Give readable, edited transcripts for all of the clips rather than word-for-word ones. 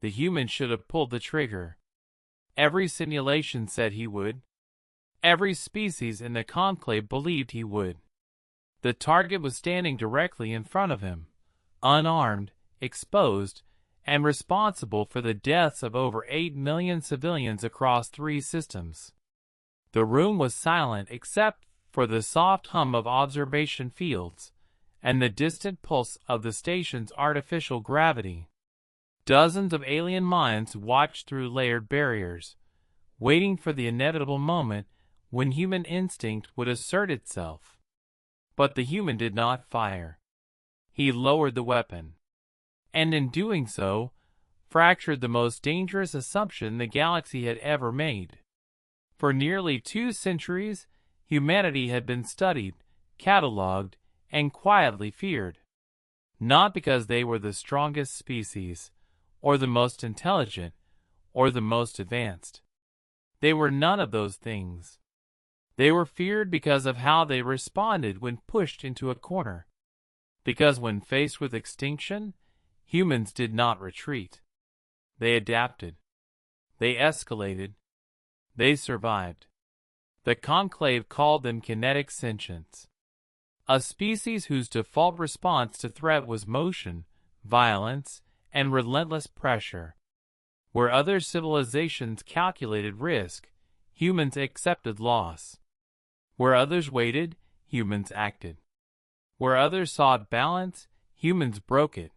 The human should have pulled the trigger. Every simulation said he would. Every species in the conclave believed he would. The target was standing directly in front of him, unarmed, exposed, and responsible for the deaths of over 8 million civilians across 3 systems. The room was silent except for the soft hum of observation fields and the distant pulse of the station's artificial gravity. Dozens of alien minds watched through layered barriers, waiting for the inevitable moment when human instinct would assert itself. But the human did not fire. He lowered the weapon, and in doing so, fractured the most dangerous assumption the galaxy had ever made. For nearly 2 centuries, humanity had been studied, catalogued, and quietly feared. Not because they were the strongest species, or the most intelligent, or the most advanced. They were none of those things. They were feared because of how they responded when pushed into a corner. Because when faced with extinction, humans did not retreat. They adapted. They escalated. They survived. The conclave called them kinetic sentients. A species whose default response to threat was motion, violence, and relentless pressure. Where other civilizations calculated risk, humans accepted loss. Where others waited, humans acted. Where others sought balance, humans broke it.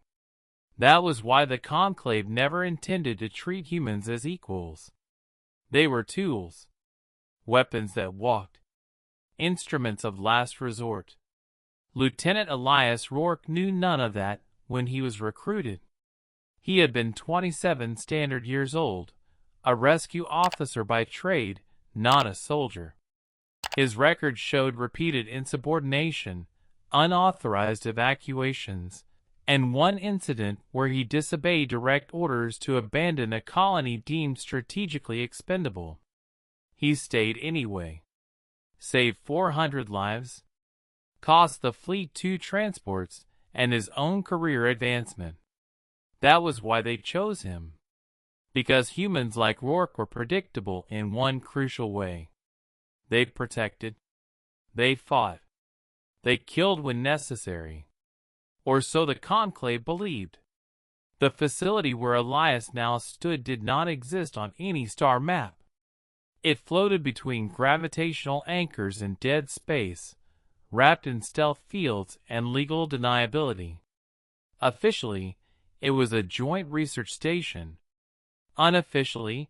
That was why the conclave never intended to treat humans as equals. They were tools. Weapons that walked. Instruments of last resort. Lieutenant Elias Rourke knew none of that when he was recruited. He had been 27 standard years old, a rescue officer by trade, not a soldier. His record showed repeated insubordination, unauthorized evacuations, and one incident where he disobeyed direct orders to abandon a colony deemed strategically expendable. He stayed anyway. Saved 400 lives. Cost the fleet 2 transports and his own career advancement. That was why they chose him. Because humans like Rourke were predictable in one crucial way. They protected. They fought. They killed when necessary. Or so the conclave believed. The facility where Elias now stood did not exist on any star map. It floated between gravitational anchors in dead space, wrapped in stealth fields and legal deniability. Officially, it was a joint research station. Unofficially,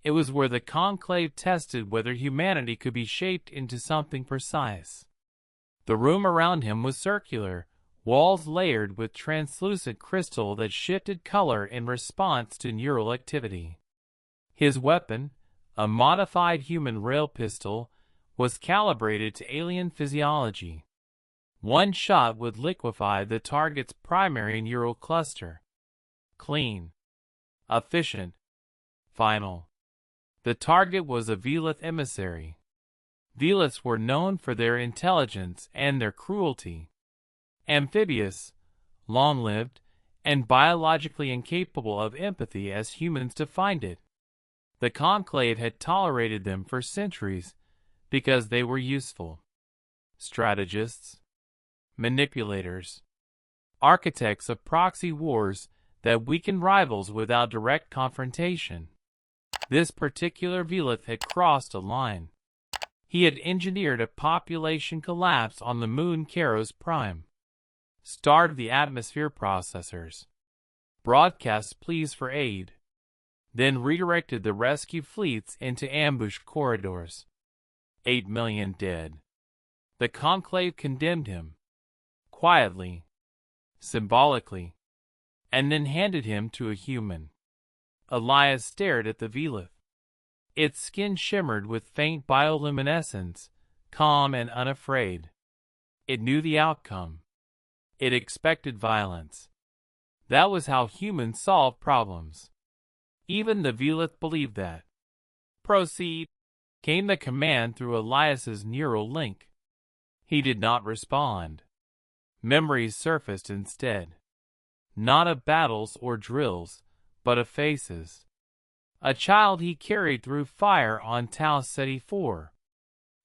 it was where the conclave tested whether humanity could be shaped into something precise. The room around him was circular, walls layered with translucent crystal that shifted color in response to neural activity. His weapon, a modified human rail pistol, was calibrated to alien physiology. One shot would liquefy the target's primary neural cluster. Clean. Efficient. Final. The target was a Velith emissary. Veliths were known for their intelligence and their cruelty. Amphibious, long-lived, and biologically incapable of empathy as humans defined it. The conclave had tolerated them for centuries because they were useful. Strategists, manipulators, architects of proxy wars that weakened rivals without direct confrontation. This particular Velith had crossed a line. He had engineered a population collapse on the moon Keros Prime, starved the atmosphere processors, broadcast pleas for aid, then redirected the rescue fleets into ambush corridors. 8 million dead. The conclave condemned him, quietly, symbolically, and then handed him to a human. Elias stared at the Velith. Its skin shimmered with faint bioluminescence, calm and unafraid. It knew the outcome. It expected violence. That was how humans solved problems. Even the Velith believed that. Proceed, came the command through Elias's neural link. He did not respond. Memories surfaced instead. Not of battles or drills, but of faces. A child he carried through fire on Tau Ceti 4.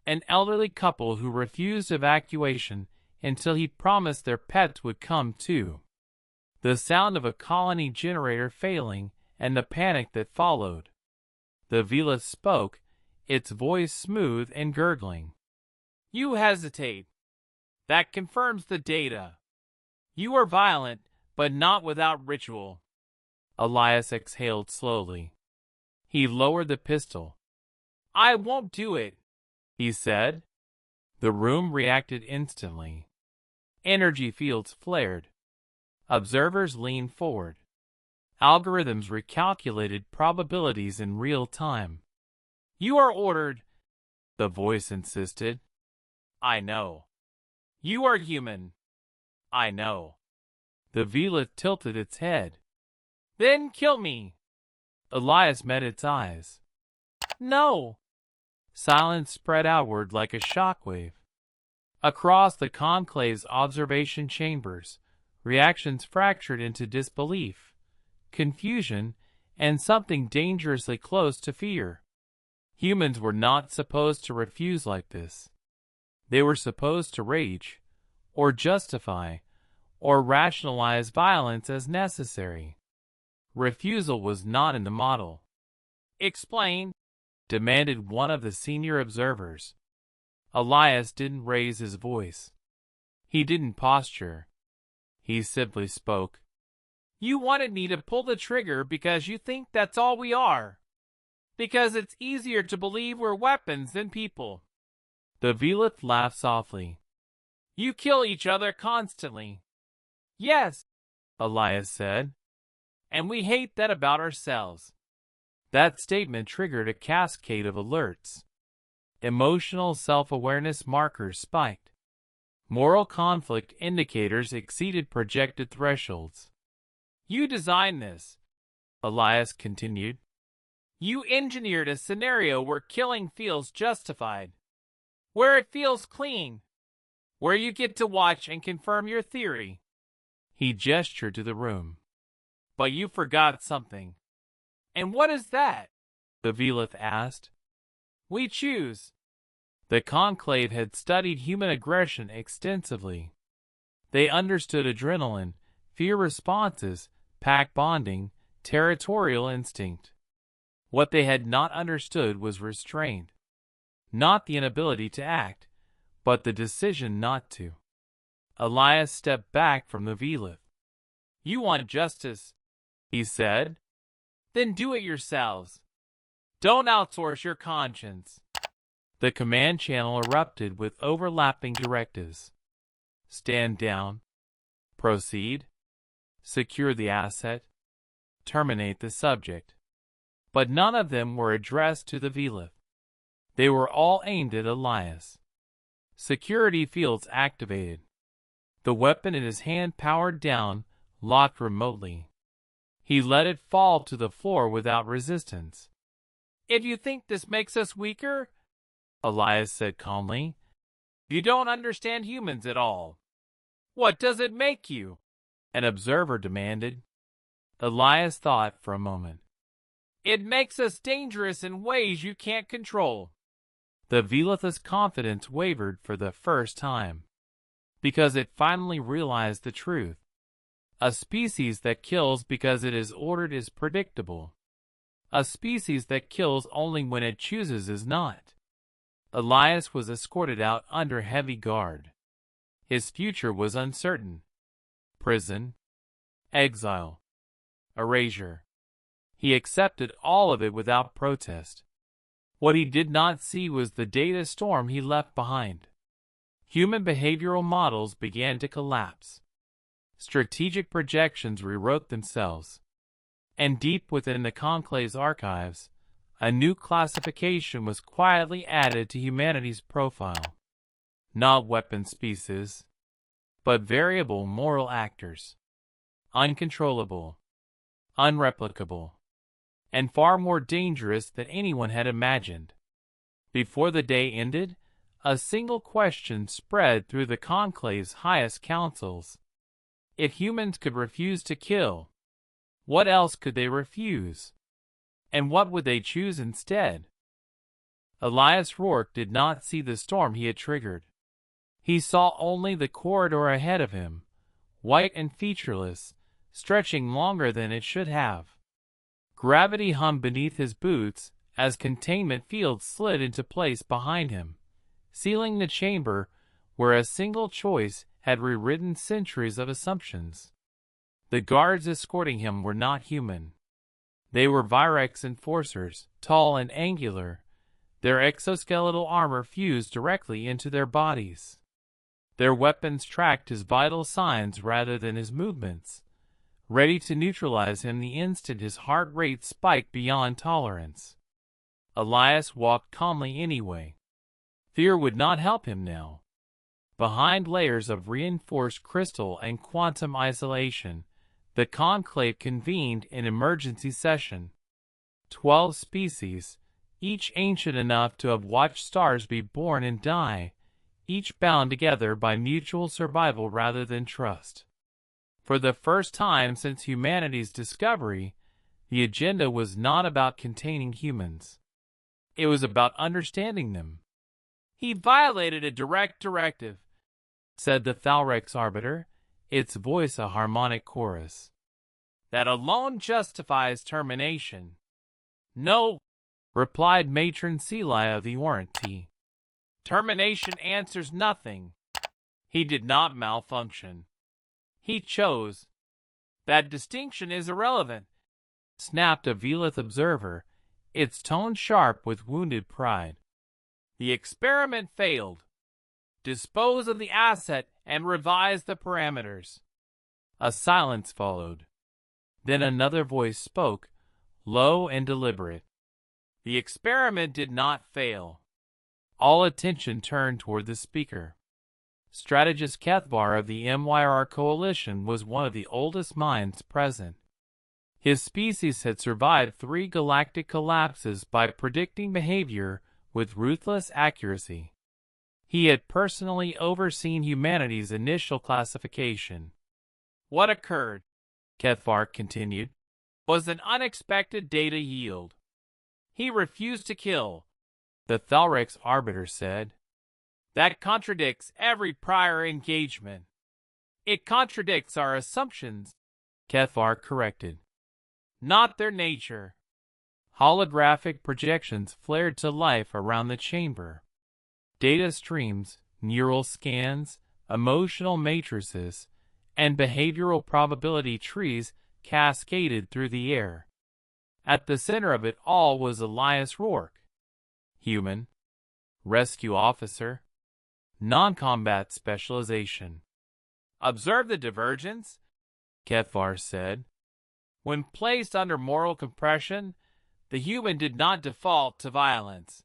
An elderly couple who refused evacuation until he promised their pets would come too. The sound of a colony generator failing and the panic that followed. The Velith spoke, its voice smooth and gurgling. You hesitate. That confirms the data. You are violent, but not without ritual. Elias exhaled slowly. He lowered the pistol. I won't do it, he said. The room reacted instantly. Energy fields flared. Observers leaned forward. Algorithms recalculated probabilities in real time. You are ordered, the voice insisted. I know. You are human. I know. The Velith tilted its head. Then kill me. Elias met its eyes. No. Silence spread outward like a shockwave. Across the conclave's observation chambers, reactions fractured into disbelief, confusion, and something dangerously close to fear. Humans were not supposed to refuse like this. They were supposed to rage, or justify, or rationalize violence as necessary. Refusal was not in the model. Explain, demanded one of the senior observers. Elias didn't raise his voice. He didn't posture. He simply spoke. You wanted me to pull the trigger because you think that's all we are. Because it's easier to believe we're weapons than people. The Velith laughed softly. You kill each other constantly. Yes, Elias said. And we hate that about ourselves. That statement triggered a cascade of alerts. Emotional self-awareness markers spiked. Moral conflict indicators exceeded projected thresholds. You designed this, Elias continued. You engineered a scenario where killing feels justified. Where it feels clean. Where you get to watch and confirm your theory. He gestured to the room. But you forgot something. And what is that? The Velith asked. We choose. The conclave had studied human aggression extensively. They understood adrenaline, fear responses, pack bonding, territorial instinct. What they had not understood was restraint. Not the inability to act, but the decision not to. Elias stepped back from the Velith. You want justice, he said. Then do it yourselves. Don't outsource your conscience. The command channel erupted with overlapping directives. Stand down. Proceed. Secure the asset. Terminate the subject. But none of them were addressed to the Velith. They were all aimed at Elias. Security fields activated. The weapon in his hand powered down, locked remotely. He let it fall to the floor without resistance. If you think this makes us weaker, Elias said calmly, you don't understand humans at all. What does it make you? An observer demanded. Elias thought for a moment. It makes us dangerous in ways you can't control. The Velith's confidence wavered for the first time, because it finally realized the truth. A species that kills because it is ordered is predictable. A species that kills only when it chooses is not. Elias was escorted out under heavy guard. His future was uncertain. Prison, exile, erasure. He accepted all of it without protest. What he did not see was the data storm he left behind. Human behavioral models began to collapse. Strategic projections rewrote themselves. And deep within the conclave's archives, a new classification was quietly added to humanity's profile. Not weapon species, but variable moral actors. Uncontrollable, unreplicable, and far more dangerous than anyone had imagined. Before the day ended, a single question spread through the conclave's highest councils. If humans could refuse to kill, What else could they refuse? And what would they choose instead? Elias Rourke did not see the storm he had triggered. He saw only the corridor ahead of him, white and featureless, stretching longer than it should have. Gravity hummed beneath his boots as containment fields slid into place behind him, sealing the chamber where a single choice had rewritten centuries of assumptions. The guards escorting him were not human. They were Virex enforcers, tall and angular, their exoskeletal armor fused directly into their bodies. Their weapons tracked his vital signs rather than his movements, ready to neutralize him the instant his heart rate spiked beyond tolerance. Elias walked calmly anyway. Fear would not help him now. Behind layers of reinforced crystal and quantum isolation, the conclave convened an emergency session. 12 species, each ancient enough to have watched stars be born and die, each bound together by mutual survival rather than trust. For the first time since humanity's discovery, the agenda was not about containing humans. It was about understanding them. "He violated a direct directive," said the Thalrex arbiter, its voice a harmonic chorus. "That alone justifies termination." "No," replied Matron Celia of the warranty. "Termination answers nothing. He did not malfunction. He chose." "That distinction is irrelevant," snapped a Velith observer, its tone sharp with wounded pride. "The experiment failed. Dispose of the asset and revise the parameters." A silence followed. Then another voice spoke, low and deliberate. "The experiment did not fail." All attention turned toward the speaker. Strategist Kethvar of the MYR Coalition was one of the oldest minds present. His species had survived 3 galactic collapses by predicting behavior with ruthless accuracy. He had personally overseen humanity's initial classification. "What occurred," Kethvar continued, "was an unexpected data yield. He refused to kill," the Thalrex arbiter said. "That contradicts every prior engagement." "It contradicts our assumptions," Kethvar corrected. "Not their nature." Holographic projections flared to life around the chamber. Data streams, neural scans, emotional matrices, and behavioral probability trees cascaded through the air. At the center of it all was Elias Rourke. Human. Rescue officer. Non-combat specialization. "Observe the divergence," Kethvar said. "When placed under moral compression, the human did not default to violence.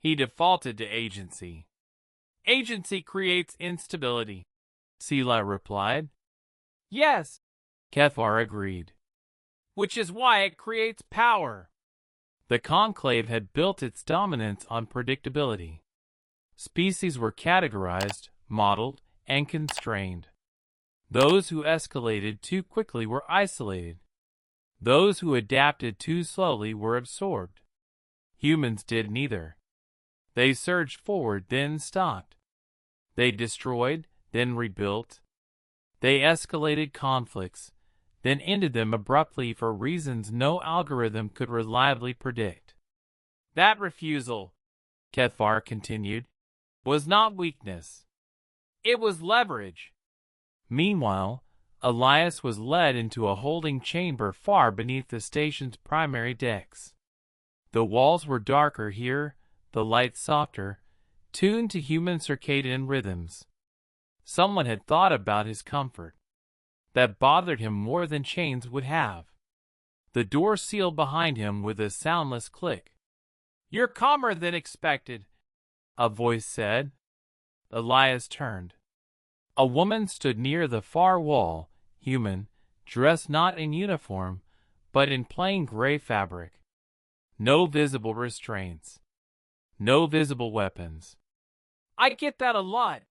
He defaulted to agency." "Agency creates instability," Sela replied. "Yes," Kethvar agreed. "Which is why it creates power." The conclave had built its dominance on predictability. Species were categorized, modeled, and constrained. Those who escalated too quickly were isolated. Those who adapted too slowly were absorbed. Humans did neither. They surged forward, then stopped. They destroyed, then rebuilt. They escalated conflicts, then ended them abruptly for reasons no algorithm could reliably predict. "That refusal," Kethvar continued, "was not weakness. It was leverage." Meanwhile, Elias was led into a holding chamber far beneath the station's primary decks. The walls were darker here, the light softer, tuned to human circadian rhythms. Someone had thought about his comfort. That bothered him more than chains would have. The door sealed behind him with a soundless click. "You're calmer than expected," a voice said. Elias turned. A woman stood near the far wall, human, dressed not in uniform, but in plain gray fabric. No visible restraints. No visible weapons. "I get that a lot,"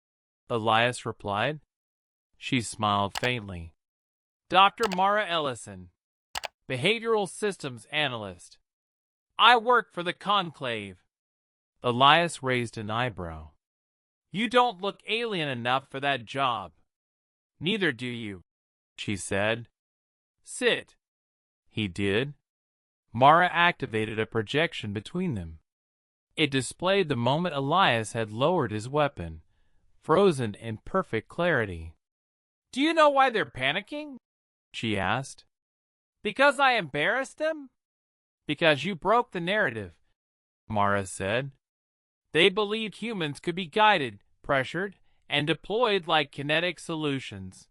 Elias replied. She smiled faintly. "Dr. Mara Ellison." behavioral systems analyst. I work for the Conclave. Elias raised an eyebrow. You don't look alien enough for that job. Neither do you, she said. Sit. He did. Mara activated a projection between them. It displayed the moment Elias had lowered his weapon, frozen in perfect clarity. Do you know why they're panicking? She asked. Because I embarrassed them? Because you broke the narrative, Mara said. They believed humans could be guided, pressured, and deployed like kinetic solutions.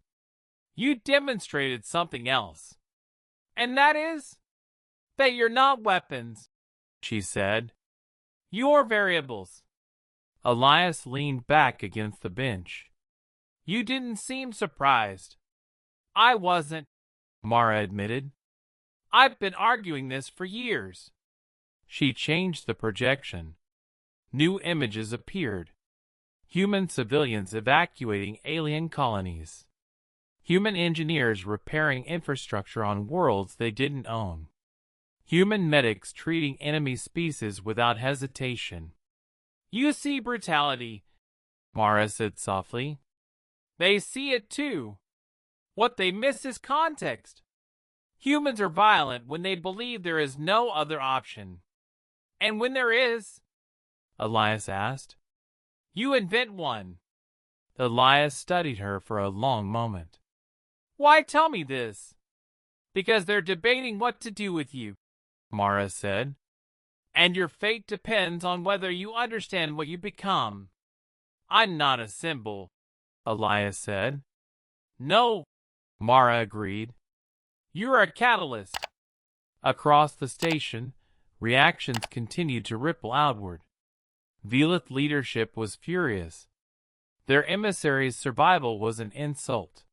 You demonstrated something else. And that is? That you're not weapons, she said. You're variables. Elias leaned back against the bench. You didn't seem surprised. I wasn't, Mara admitted. I've been arguing this for years. She changed the projection. New images appeared. Human civilians evacuating alien colonies. Human engineers repairing infrastructure on worlds they didn't own. Human medics treating enemy species without hesitation. You see brutality, Mara said softly. They see it too. What they miss is context. Humans are violent when they believe there is no other option. And when there is, Elias asked, you invent one. Elias studied her for a long moment. Why tell me this? Because they're debating what to do with you, Mara said. And your fate depends on whether you understand what you become. I'm not a symbol, Elias said. No, Mara agreed. You're a catalyst. Across the station, reactions continued to ripple outward. Velith leadership was furious. Their emissary's survival was an insult.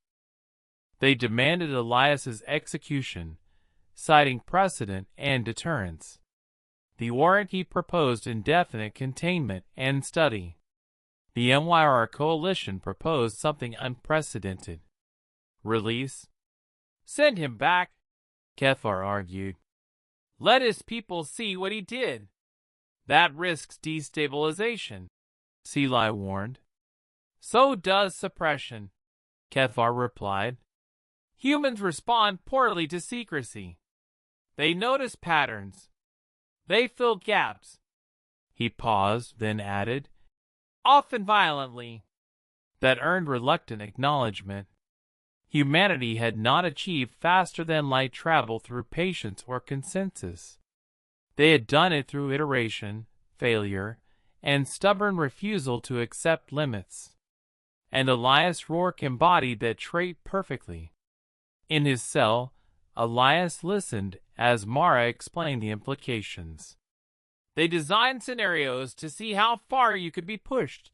They demanded Elias's execution, citing precedent and deterrence. The warranty proposed indefinite containment and study. The MYR coalition proposed something unprecedented. Release? Send him back, Kethar argued. Let his people see what he did. That risks destabilization, Seelai warned. So does suppression, Kethar replied. Humans respond poorly to secrecy. They notice patterns. They fill gaps. He paused, then added, often violently. That earned reluctant acknowledgement. Humanity had not achieved faster-than-light travel through patience or consensus. They had done it through iteration, failure, and stubborn refusal to accept limits. And Elias Rourke embodied that trait perfectly. In his cell, Elias listened as Mara explained the implications. They designed scenarios to see how far you could be pushed,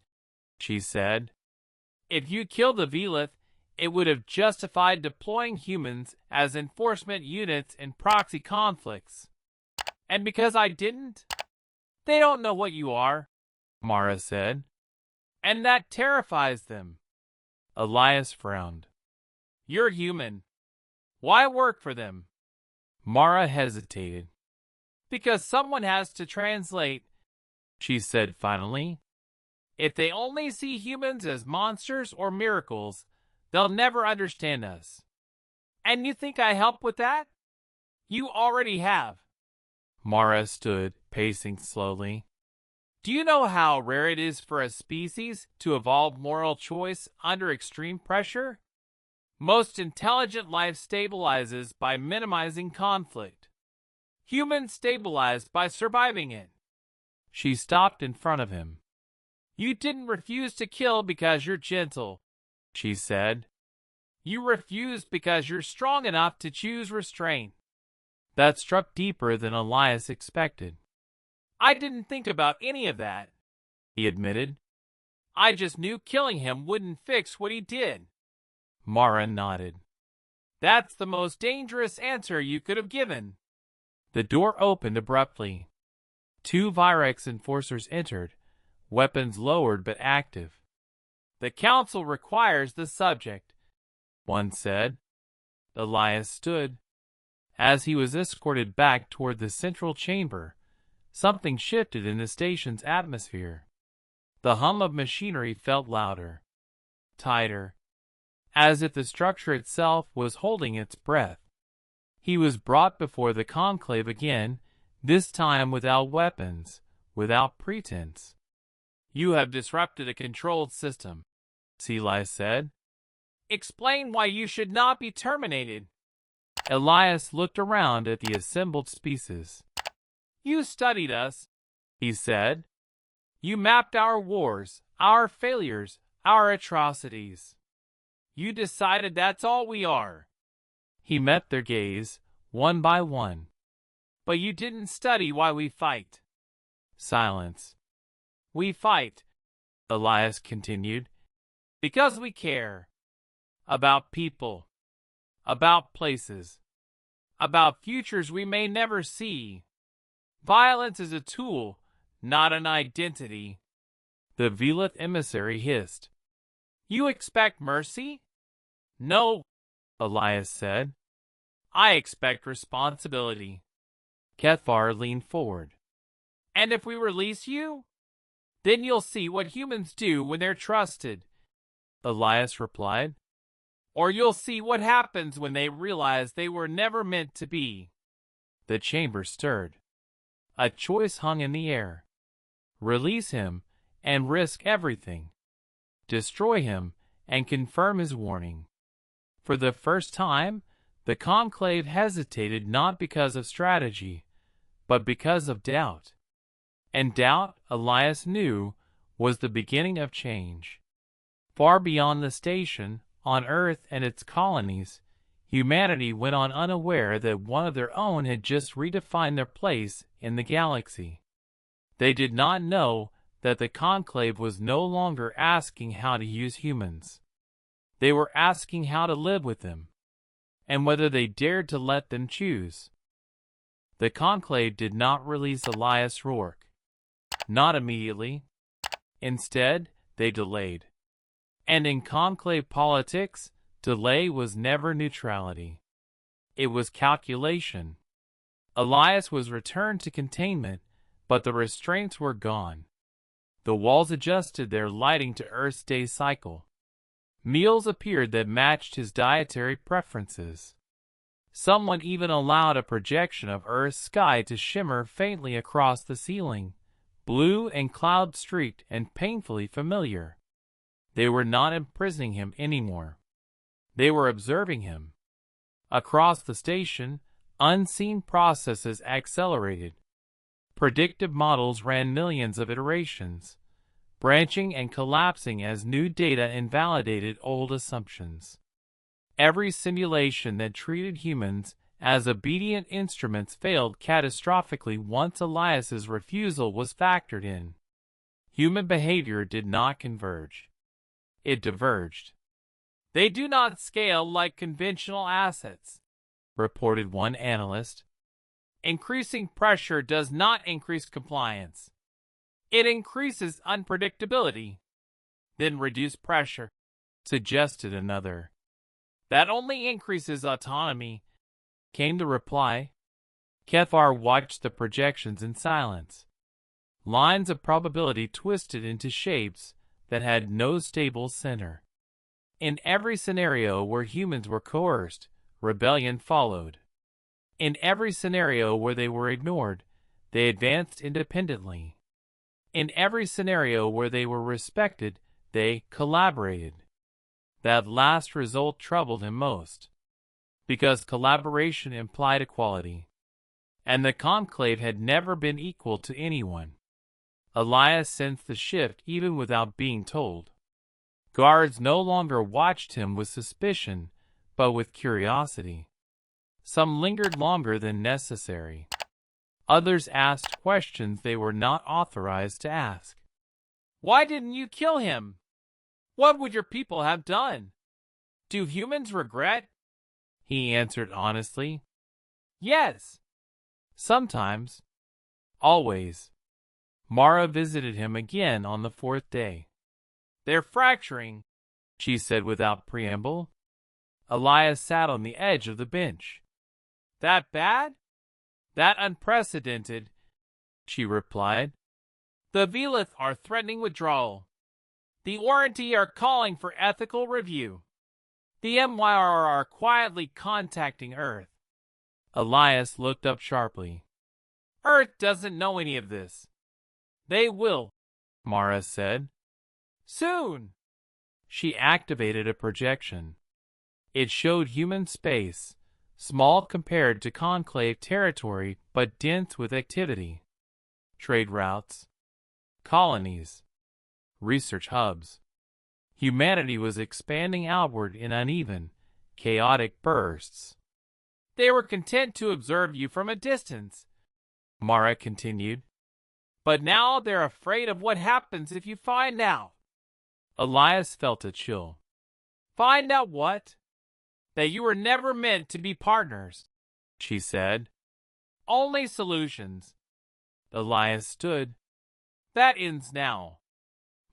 she said. If you killed the Velith, it would have justified deploying humans as enforcement units in proxy conflicts. And because I didn't, they don't know what you are, Mara said. And that terrifies them. Elias frowned. You're human. Why work for them? Mara hesitated. Because someone has to translate, she said finally. If they only see humans as monsters or miracles, they'll never understand us. And you think I help with that? You already have. Mara stood, pacing slowly. Do you know how rare it is for a species to evolve moral choice under extreme pressure? Most intelligent life stabilizes by minimizing conflict. Humans stabilize by surviving it. She stopped in front of him. You didn't refuse to kill because you're gentle, she said. You refused because you're strong enough to choose restraint. That struck deeper than Elias expected. I didn't think about any of that, he admitted. I just knew killing him wouldn't fix what he did. Mara nodded. That's the most dangerous answer you could have given. The door opened abruptly. 2 Virex enforcers entered, weapons lowered but active. The council requires the subject, one said. Elias stood. As he was escorted back toward the central chamber, something shifted in the station's atmosphere. The hum of machinery felt louder, tighter, as if the structure itself was holding its breath. He was brought before the conclave again, this time without weapons, without pretense. "You have disrupted a controlled system," Elias said. "Explain why you should not be terminated." Elias looked around at the assembled species. "You studied us," he said. "You mapped our wars, our failures, our atrocities. You decided that's all we are." He met their gaze, one by one. "But you didn't study why we fight." Silence. "We fight," Elias continued, "because we care. About people. About places. About futures we may never see. Violence is a tool, not an identity." The Velith emissary hissed. "You expect mercy?" "No," Elias said. "I expect responsibility." Kethvar leaned forward. "And if we release you? Then you'll see what humans do when they're trusted," Elias replied. "Or you'll see what happens when they realize they were never meant to be." The chamber stirred. A choice hung in the air. Release him and risk everything. Destroy him and confirm his warning. For the first time, the conclave hesitated not because of strategy, but because of doubt. And doubt, Elias knew, was the beginning of change. Far beyond the station, on Earth and its colonies, humanity went on unaware that one of their own had just redefined their place in the galaxy. They did not know that the conclave was no longer asking how to use humans. They were asking how to live with them, and whether they dared to let them choose. The conclave did not release Elias Rourke. Not immediately. Instead, they delayed. And in conclave politics, delay was never neutrality. It was calculation. Elias was returned to containment, but the restraints were gone. The walls adjusted their lighting to Earth's day cycle. Meals appeared that matched his dietary preferences. Someone even allowed a projection of Earth's sky to shimmer faintly across the ceiling, blue and cloud-streaked and painfully familiar. They were not imprisoning him anymore. They were observing him. Across the station, unseen processes accelerated. Predictive models ran millions of iterations, branching and collapsing as new data invalidated old assumptions. Every simulation that treated humans as obedient instruments failed catastrophically once Elias's refusal was factored in. Human behavior did not converge. It diverged. "They do not scale like conventional assets," reported one analyst. "Increasing pressure does not increase compliance. It increases unpredictability." "Then reduce pressure," suggested another. "That only increases autonomy," came the reply. Kethvar watched the projections in silence. Lines of probability twisted into shapes that had no stable center. In every scenario where humans were coerced, rebellion followed. In every scenario where they were ignored, they advanced independently. In every scenario where they were respected, they collaborated. That last result troubled him most, because collaboration implied equality, and the conclave had never been equal to anyone. Elias sensed the shift even without being told. Guards no longer watched him with suspicion, but with curiosity. Some lingered longer than necessary. Others asked questions they were not authorized to ask. "Why didn't you kill him? What would your people have done? Do humans regret?" He answered honestly. "Yes. Sometimes. Always." Mara visited him again on the fourth day. "They're fracturing," she said without preamble. Elias sat on the edge of the bench. That bad? That unprecedented, she replied. The Velith are threatening withdrawal. The Warranty are calling for ethical review. The MYR are quietly contacting Earth. Elias looked up sharply. Earth doesn't know any of this. They will, Mara said. Soon. She activated a projection. It showed human space, small compared to Conclave territory but dense with activity. Trade routes, colonies, research hubs. Humanity was expanding outward in uneven, chaotic bursts. They were content to observe you from a distance, Mara continued. But now they're afraid of what happens if you find out. Elias felt a chill. Find out what? That you were never meant to be partners, she said. Only solutions. Elias stood. That ends now.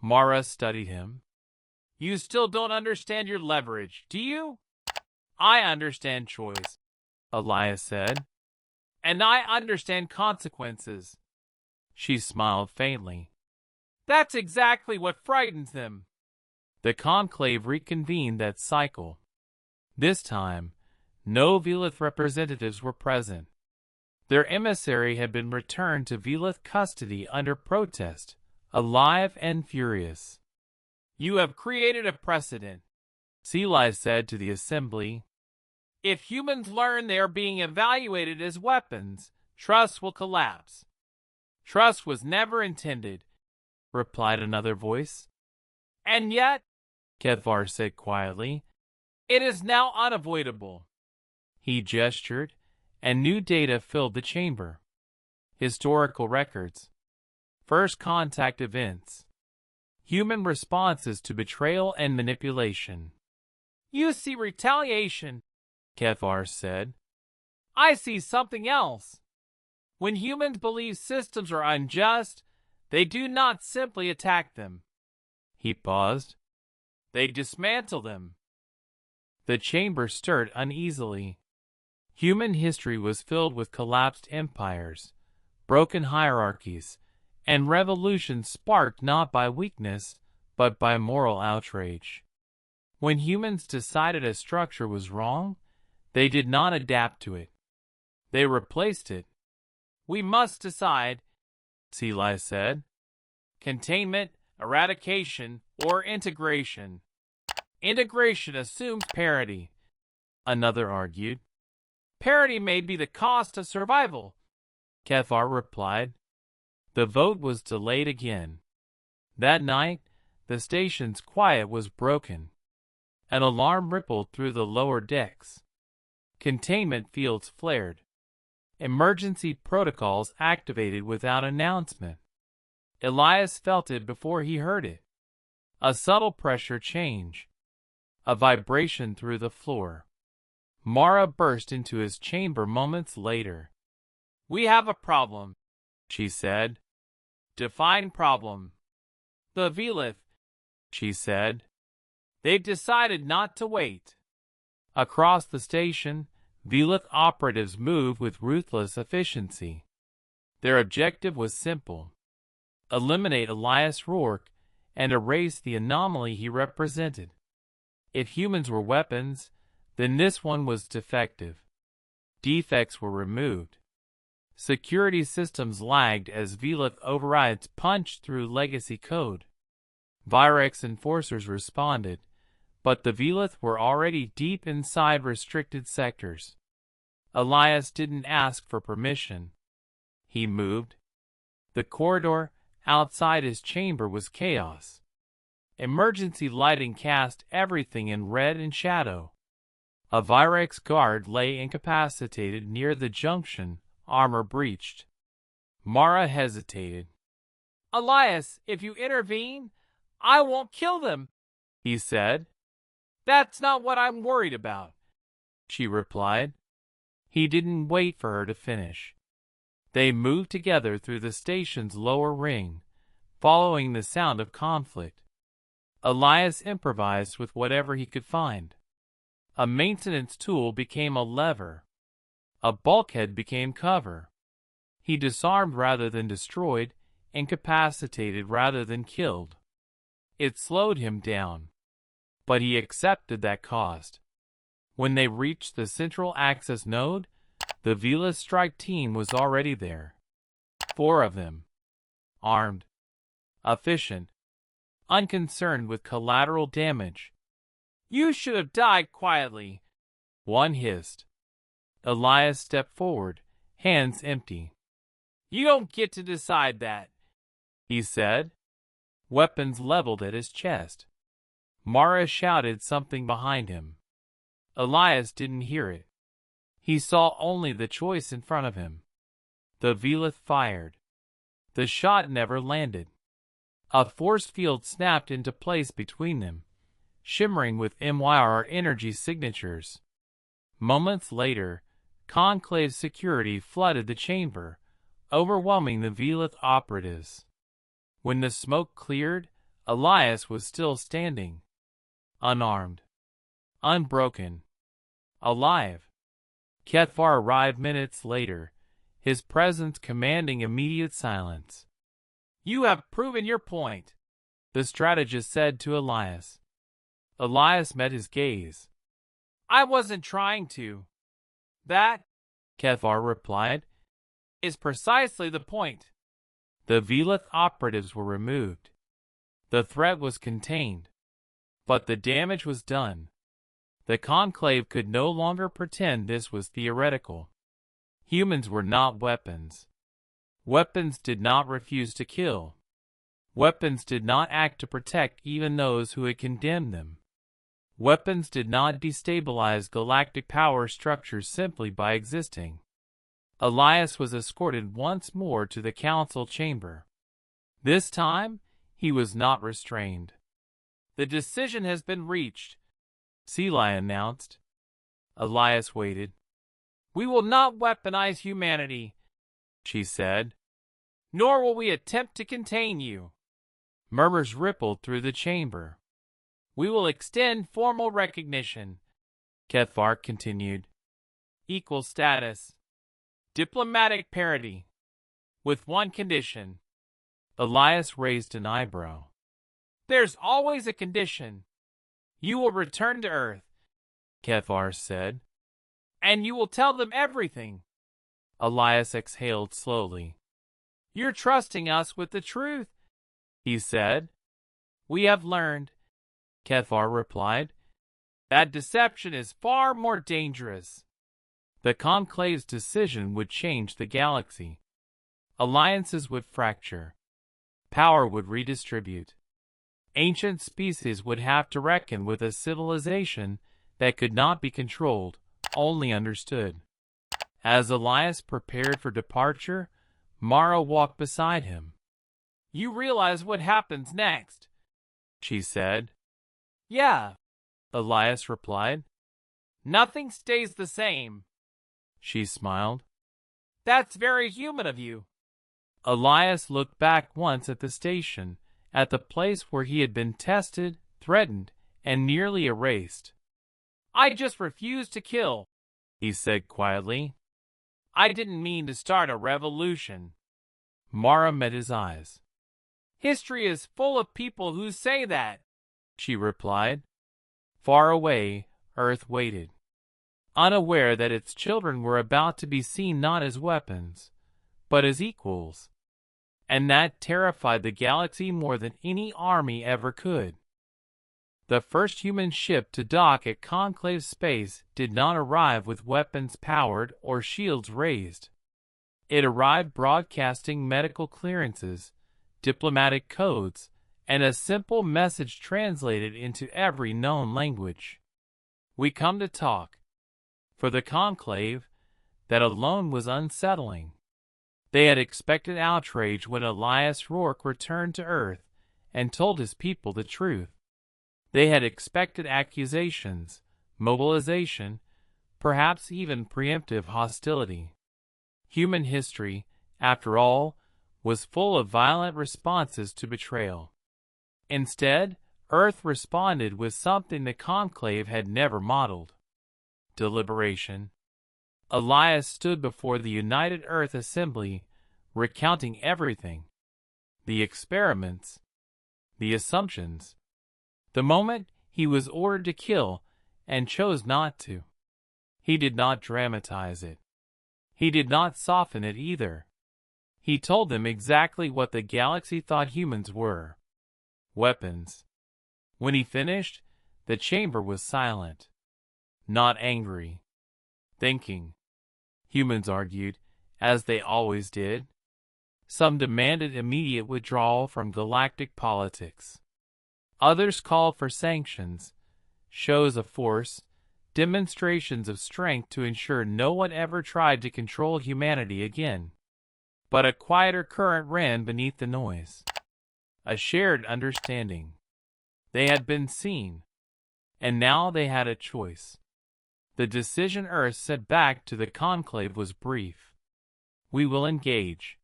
Mara studied him. You still don't understand your leverage, do you? I understand choice, Elias said. And I understand consequences. She smiled faintly. That's exactly what frightens them. The conclave reconvened that cycle. This time, no Velith representatives were present. Their emissary had been returned to Velith custody under protest, alive and furious. You have created a precedent, Seelai said to the assembly. If humans learn they are being evaluated as weapons, trust will collapse. Trust was never intended, replied another voice. And yet, Kethvar said quietly, it is now unavoidable. He gestured, and new data filled the chamber. Historical records, first contact events, human responses to betrayal and manipulation. You see retaliation, Kethvar said. I see something else. When humans believe systems are unjust, they do not simply attack them. He paused. They dismantle them. The chamber stirred uneasily. Human history was filled with collapsed empires, broken hierarchies, and revolutions sparked not by weakness, but by moral outrage. When humans decided a structure was wrong, they did not adapt to it. They replaced it. We must decide, Seelai said. Containment, eradication, or integration. Integration assumes parity, another argued. Parity may be the cost of survival, Kethvar replied. The vote was delayed again. That night, the station's quiet was broken. An alarm rippled through the lower decks. Containment fields flared. Emergency protocols activated without announcement. Elias felt it before he heard it. A subtle pressure change. A vibration through the floor. Mara burst into his chamber moments later. We have a problem, she said. Define problem. The Velith, she said. They've decided not to wait. Across the station, Velith operatives moved with ruthless efficiency. Their objective was simple. Eliminate Elias Rourke and erase the anomaly he represented. If humans were weapons, then this one was defective. Defects were removed. Security systems lagged as Velith overrides punched through legacy code. Virex enforcers responded, but the Velith were already deep inside restricted sectors. Elias didn't ask for permission. He moved. The corridor outside his chamber was chaos. Emergency lighting cast everything in red and shadow. A Virex guard lay incapacitated near the junction, armor breached. Mara hesitated. Elias, if you intervene, I won't kill them, he said. That's not what I'm worried about, she replied. He didn't wait for her to finish. They moved together through the station's lower ring, following the sound of conflict. Elias improvised with whatever he could find. A maintenance tool became a lever. A bulkhead became cover. He disarmed rather than destroyed, incapacitated rather than killed. It slowed him down, but he accepted that cost. When they reached the central access node, the Velas strike team was already there. 4 of them. Armed. Efficient. Unconcerned with collateral damage. "You should have died quietly," one hissed. Elias stepped forward, hands empty. "You don't get to decide that," he said, weapons leveled at his chest. Mara shouted something behind him. Elias didn't hear it. He saw only the choice in front of him. The Velith fired. The shot never landed. A force field snapped into place between them, shimmering with MYR energy signatures. Moments later, Conclave security flooded the chamber, overwhelming the Velith operatives. When the smoke cleared, Elias was still standing. Unarmed. Unbroken. Alive. Kethvar arrived minutes later, his presence commanding immediate silence. "You have proven your point," the strategist said to Elias. Elias met his gaze. "I wasn't trying to." "That," Kethvar replied, "is precisely the point." The Velith operatives were removed. The threat was contained. But the damage was done. The Conclave could no longer pretend this was theoretical. Humans were not weapons. Weapons did not refuse to kill. Weapons did not act to protect even those who had condemned them. Weapons did not destabilize galactic power structures simply by existing. Elias was escorted once more to the council chamber. This time, he was not restrained. "The decision has been reached," Seeli announced. Elias waited. "We will not weaponize humanity," she said. "Nor will we attempt to contain you." Murmurs rippled through the chamber. "We will extend formal recognition," Kethvar continued. "Equal status. Diplomatic parity. With one condition." Elias raised an eyebrow. "There's always a condition. You will return to Earth," Kethvar said. "And you will tell them everything." Elias exhaled slowly. "You're trusting us with the truth," he said. "We have learned," Kethvar replied, "that deception is far more dangerous." The Conclave's decision would change the galaxy. Alliances would fracture. Power would redistribute. Ancient species would have to reckon with a civilization that could not be controlled, only understood. As Elias prepared for departure, Mara walked beside him. "You realize what happens next," she said. "Yeah," Elias replied. "Nothing stays the same." She smiled. "That's very human of you." Elias looked back once at the station, at the place where he had been tested, threatened, and nearly erased. "I just refused to kill," he said quietly. "I didn't mean to start a revolution." Mara met his eyes. "History is full of people who say that," she replied. Far away, Earth waited, unaware that its children were about to be seen not as weapons, but as equals. And that terrified the galaxy more than any army ever could. The first human ship to dock at Conclave space did not arrive with weapons powered or shields raised. It arrived broadcasting medical clearances, diplomatic codes, and a simple message translated into every known language. "We come to talk." For the Conclave, that alone was unsettling. They had expected outrage when Elias Rourke returned to Earth and told his people the truth. They had expected accusations, mobilization, perhaps even preemptive hostility. Human history, after all, was full of violent responses to betrayal. Instead, Earth responded with something the Conclave had never modeled: deliberation. Elias stood before the United Earth Assembly, recounting everything. The experiments, the assumptions, the moment he was ordered to kill and chose not to. He did not dramatize it. He did not soften it either. He told them exactly what the galaxy thought humans were. Weapons. When he finished, the chamber was silent. Not angry. Thinking. Humans argued, as they always did. Some demanded immediate withdrawal from galactic politics. Others called for sanctions, shows of force, demonstrations of strength to ensure no one ever tried to control humanity again. But a quieter current ran beneath the noise. A shared understanding. They had been seen, and now they had a choice. The decision Earth sent back to the conclave was brief. We will engage.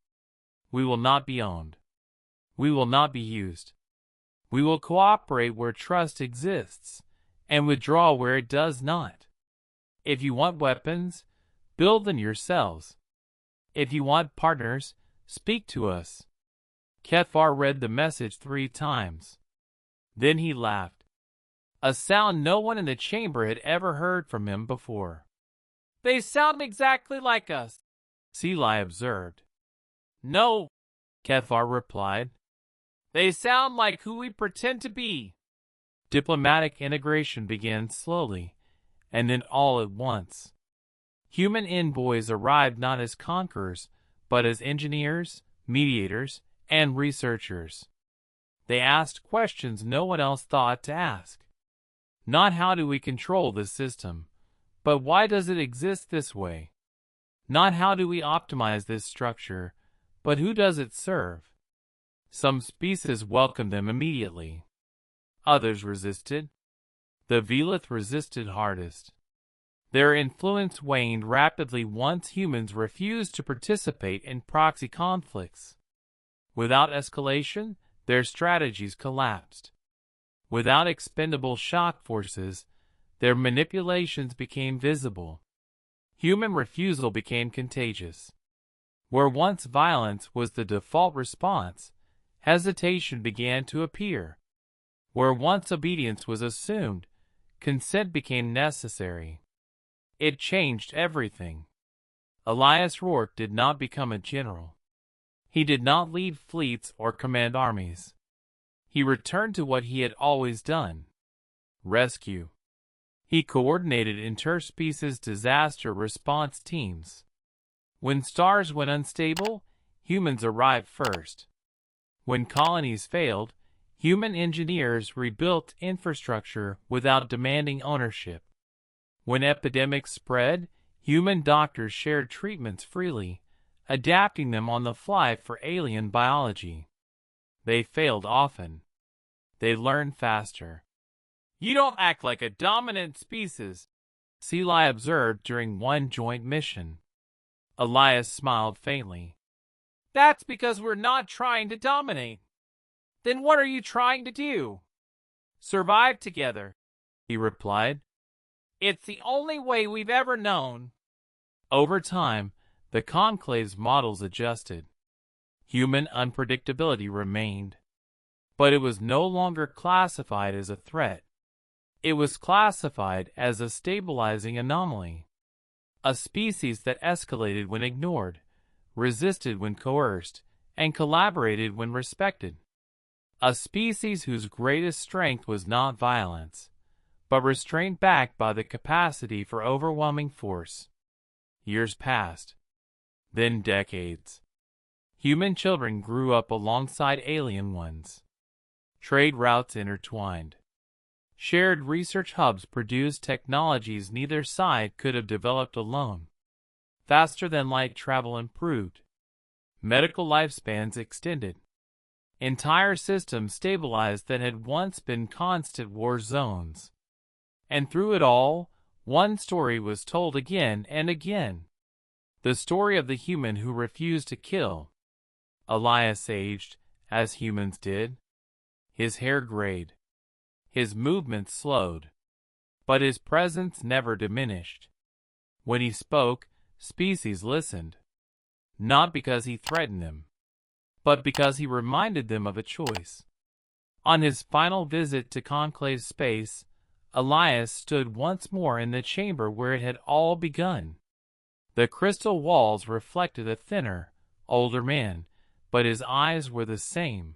We will not be owned. We will not be used. We will cooperate where trust exists, and withdraw where it does not. If you want weapons, build them yourselves. If you want partners, speak to us. Kethvar read the message 3 times. Then he laughed. A sound no one in the chamber had ever heard from him before. They sound exactly like us, Seelai observed. No, Kethvar replied. They sound like who we pretend to be. Diplomatic integration began slowly, and then all at once. Human envoys arrived not as conquerors, but as engineers, mediators, and researchers. They asked questions no one else thought to ask. Not how do we control this system, but why does it exist this way? Not how do we optimize this structure, but who does it serve? Some species welcomed them immediately. Others resisted. The Velith resisted hardest. Their influence waned rapidly once humans refused to participate in proxy conflicts. Without escalation, their strategies collapsed. Without expendable shock forces, their manipulations became visible. Human refusal became contagious. Where once violence was the default response, hesitation began to appear. Where once obedience was assumed, consent became necessary. It changed everything. Elias Rourke did not become a general. He did not lead fleets or command armies. He returned to what he had always done: rescue. He coordinated interspecies disaster response teams. When stars went unstable, humans arrived first. When colonies failed, human engineers rebuilt infrastructure without demanding ownership. When epidemics spread, human doctors shared treatments freely, adapting them on the fly for alien biology. They failed often. They learned faster. You don't act like a dominant species, Seelai observed during one joint mission. Elias smiled faintly. That's because we're not trying to dominate. Then what are you trying to do? Survive together, he replied. It's the only way we've ever known. Over time, the conclave's models adjusted. Human unpredictability remained. But it was no longer classified as a threat. It was classified as a stabilizing anomaly. A species that escalated when ignored, resisted when coerced, and collaborated when respected. A species whose greatest strength was not violence, but restraint backed by the capacity for overwhelming force. Years passed. Then decades. Human children grew up alongside alien ones. Trade routes intertwined. Shared research hubs produced technologies neither side could have developed alone. Faster than light travel improved. Medical lifespans extended. Entire systems stabilized that had once been constant war zones. And through it all, one story was told again and again. The story of the human who refused to kill. Elias aged, as humans did. His hair grayed. His movements slowed. But his presence never diminished. When he spoke, species listened. Not because he threatened them, but because he reminded them of a choice. On his final visit to Conclave space, Elias stood once more in the chamber where it had all begun. The crystal walls reflected a thinner, older man, but his eyes were the same.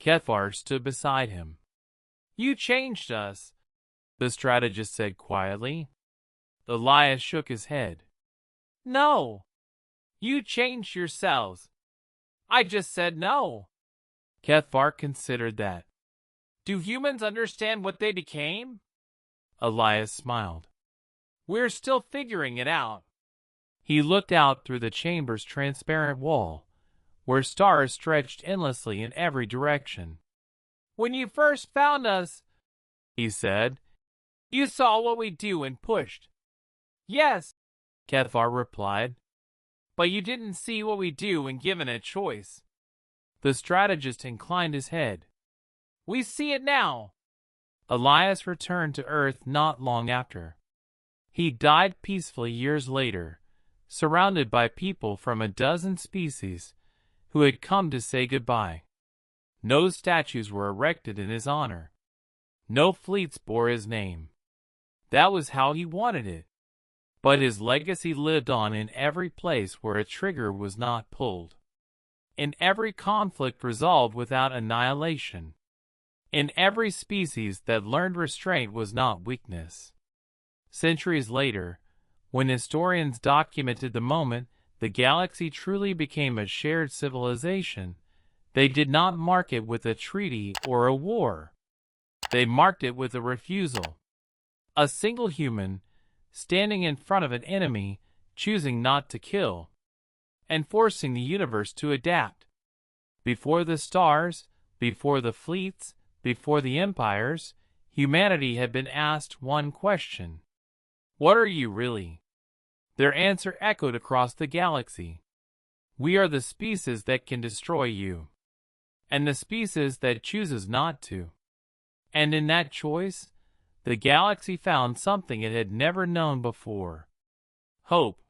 Kethvar stood beside him. "You changed us," the strategist said quietly. Elias shook his head. "No. You changed yourselves. I just said no." Kethvar considered that. "Do humans understand what they became?" Elias smiled. "We're still figuring it out." He looked out through the chamber's transparent wall, where stars stretched endlessly in every direction. "When you first found us," he said, "you saw what we do and pushed." "Yes," Kethvar replied, "but you didn't see what we do when given a choice." The strategist inclined his head. "We see it now." Elias returned to Earth not long after. He died peacefully years later, surrounded by people from a dozen species who had come to say goodbye. No statues were erected in his honor. No fleets bore his name. That was how he wanted it. But his legacy lived on in every place where a trigger was not pulled. In every conflict resolved without annihilation. In every species that learned restraint was not weakness. Centuries later, when historians documented the moment the galaxy truly became a shared civilization, they did not mark it with a treaty or a war. They marked it with a refusal. A single human, standing in front of an enemy, choosing not to kill, and forcing the universe to adapt. Before the stars, before the fleets, before the empires, humanity had been asked one question. What are you really? Their answer echoed across the galaxy. We are the species that can destroy you. And the species that chooses not to. And in that choice, the galaxy found something it had never known before. Hope.